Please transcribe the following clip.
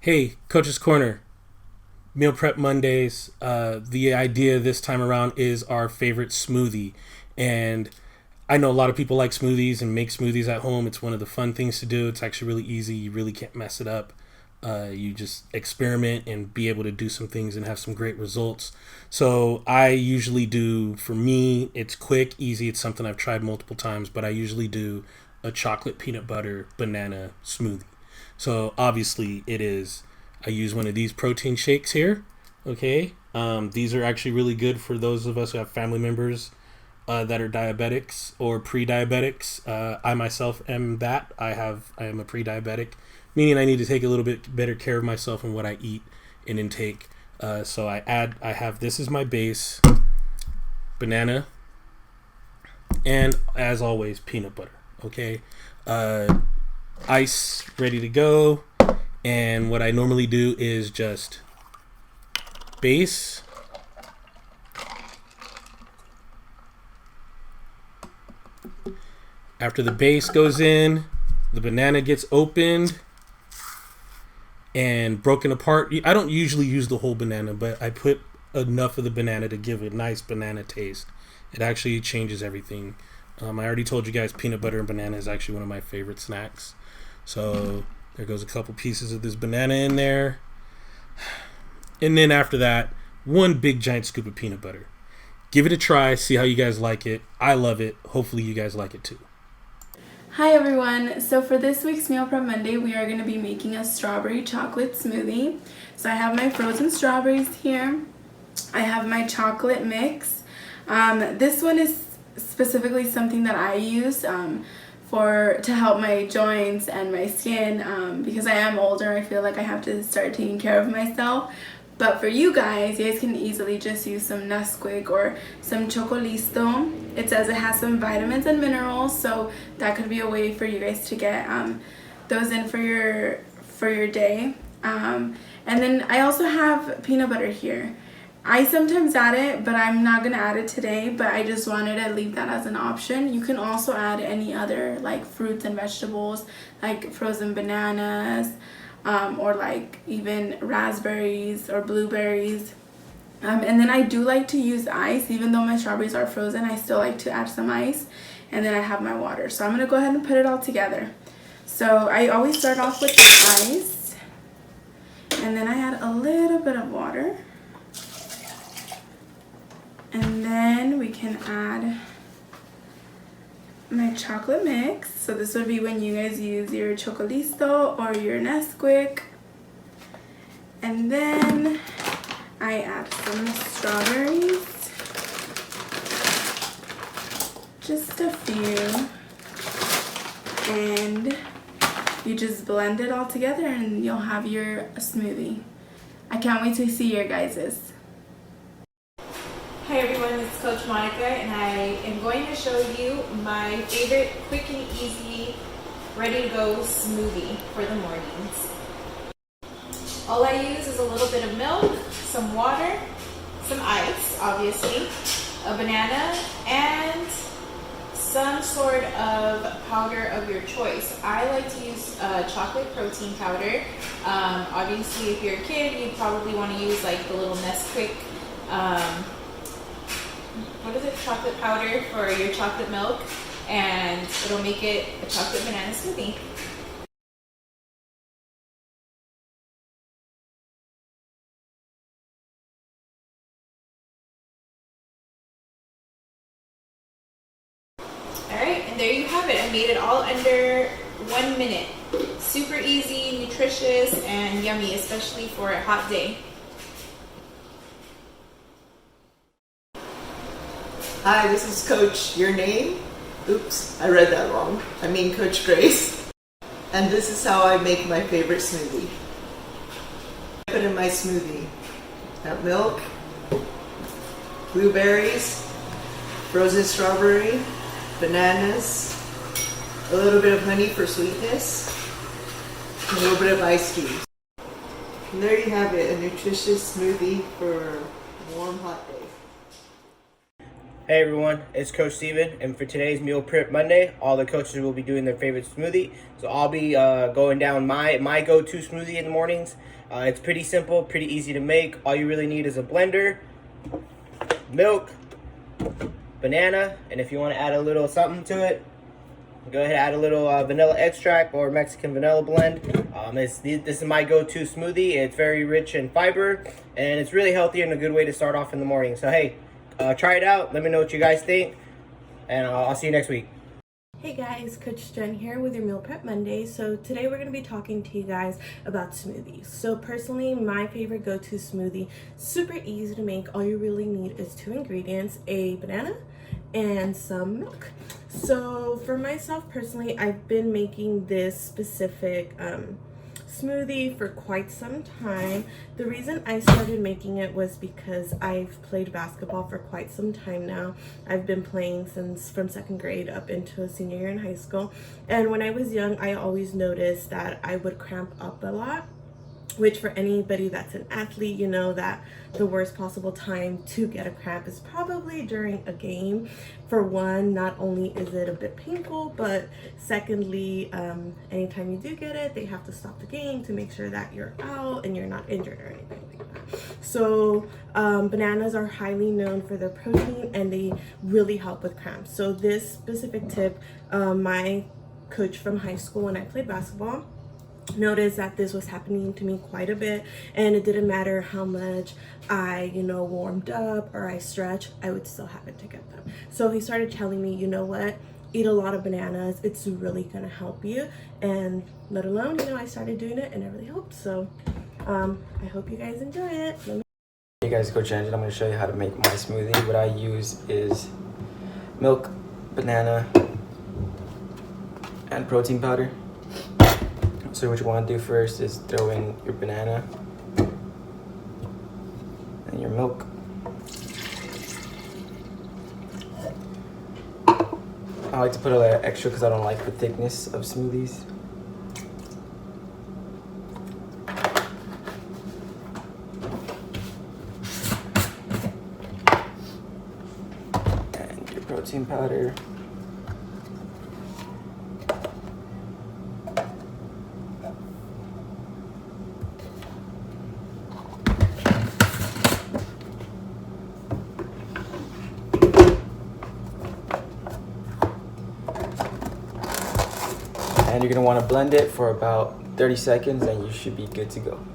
Hey, Coach's Corner, Meal Prep Mondays. The idea this time around is our favorite smoothie. And I know a lot of people like smoothies and make smoothies at home. It's one of the fun things to do. It's actually really easy. You really can't mess it up. You just experiment and be able to do some things and have some great results. So I usually do, for me, it's quick, easy. It's something I've tried multiple times, but I usually do a chocolate peanut butter banana smoothie. So obviously it is, I use one of these protein shakes here. Okay. These are actually really good for those of us who have family members that are diabetics or pre-diabetics. I myself am that. I am a pre-diabetic, meaning I need to take a little bit better care of myself and what I eat and intake. So I have this as my base, banana, and as always, peanut butter. Okay. Ice ready to go. And what I normally do is just base, after the base goes in, the banana gets opened and broken apart. I don't usually use the whole banana, but I put enough of the banana to give it a nice banana taste. It actually changes everything. I already told you guys peanut butter and banana is actually one of my favorite snacks. So there goes a couple pieces of this banana in there. And then after that, one big giant scoop of peanut butter. Give it a try, see how you guys like it. I love it. Hopefully you guys like it too. Hi everyone, so for this week's Meal Prep Monday, we are going to be making a strawberry chocolate smoothie. So I have my frozen strawberries here. I have my chocolate mix. This one is specifically something that I use to help my joints and my skin because I am older. I feel like I have to start taking care of myself. But for you guys can easily just use some Nesquik or some Chocolisto. It says it has some vitamins and minerals, so that could be a way for you guys to get those in for your day. And then I also have peanut butter here. I sometimes add it, but I'm not going to add it today, but I just wanted to leave that as an option. You can also add any other like fruits and vegetables, like frozen bananas, or like even raspberries or blueberries. And then I do like to use ice. Even though my strawberries are frozen, I still like to add some ice. And then I have my water. So I'm going to go ahead and put it all together. So I always start off with the ice. And then I add a little bit of water. And then we can add my chocolate mix. So this would be when you guys use your Chocolisto or your Nesquik. And then I add some strawberries. Just a few. And you just blend it all together and you'll have your smoothie. I can't wait to see your guys's. Hi everyone, it's Coach Monica and I am going to show you my favorite quick and easy, ready to go smoothie for the mornings. All I use is a little bit of milk, some water, some ice, obviously, a banana, and some sort of powder of your choice. I like to use chocolate protein powder. Obviously, if you're a kid, you probably want to use like the little Nesquik chocolate powder for your chocolate milk, and it'll make it a chocolate banana smoothie. Alright, and there you have it. I made it all under 1 minute. Super easy, nutritious, and yummy, especially for a hot day. Hi, this is Coach. Your name? Oops, I read that wrong. I mean Coach Grace. And this is how I make my favorite smoothie. I put in my smoothie. Got milk, blueberries, frozen strawberry, bananas, a little bit of honey for sweetness, and a little bit of ice cubes. And there you have it, a nutritious smoothie for a warm, hot day. Hey everyone, it's Coach Steven, and for today's Meal Prep Monday, all the coaches will be doing their favorite smoothie. So I'll be going down my go-to smoothie in the mornings. It's pretty simple, pretty easy to make. All you really need is a blender, milk, banana, and if you want to add a little something to it, go ahead and add a little vanilla extract or Mexican vanilla blend. This is my go-to smoothie. It's very rich in fiber, and it's really healthy and a good way to start off in the morning. So hey, try it out. Let me know what you guys think, and I'll see you next week. Hey guys, Coach Jen here with your Meal Prep Monday. So today we're going to be talking to you guys about smoothies. So personally, my favorite go-to smoothie, super easy to make. All you really need is 2 ingredients, a banana and some milk. So for myself personally, I've been making this specific smoothie for quite some time. The reason I started making it was because I've played basketball for quite some time now. I've been playing since from 2nd grade up into a senior year in high school. And when I was young, I always noticed that I would cramp up a lot, which for anybody that's an athlete, you know that the worst possible time to get a cramp is probably during a game. For one, not only is it a bit painful, but secondly, anytime you do get it, they have to stop the game to make sure that you're out and you're not injured or anything like that. So bananas are highly known for their protein and they really help with cramps. So this specific tip, my coach from high school when I played basketball noticed that this was happening to me quite a bit, and it didn't matter how much I warmed up or I stretched, I would still happen to get them. So he started telling me, you know what, eat a lot of bananas, it's really gonna help you. And let alone, I started doing it and it really helped. So I hope you guys enjoy it. Hey guys, Coach Angel. I'm going to show you how to make my smoothie. What I use is milk, banana, and protein powder. So what you want to do first is throw in your banana and your milk. I like to put a little extra because I don't like the thickness of smoothies. And your protein powder. And you're going to want to blend it for about 30 seconds and you should be good to go.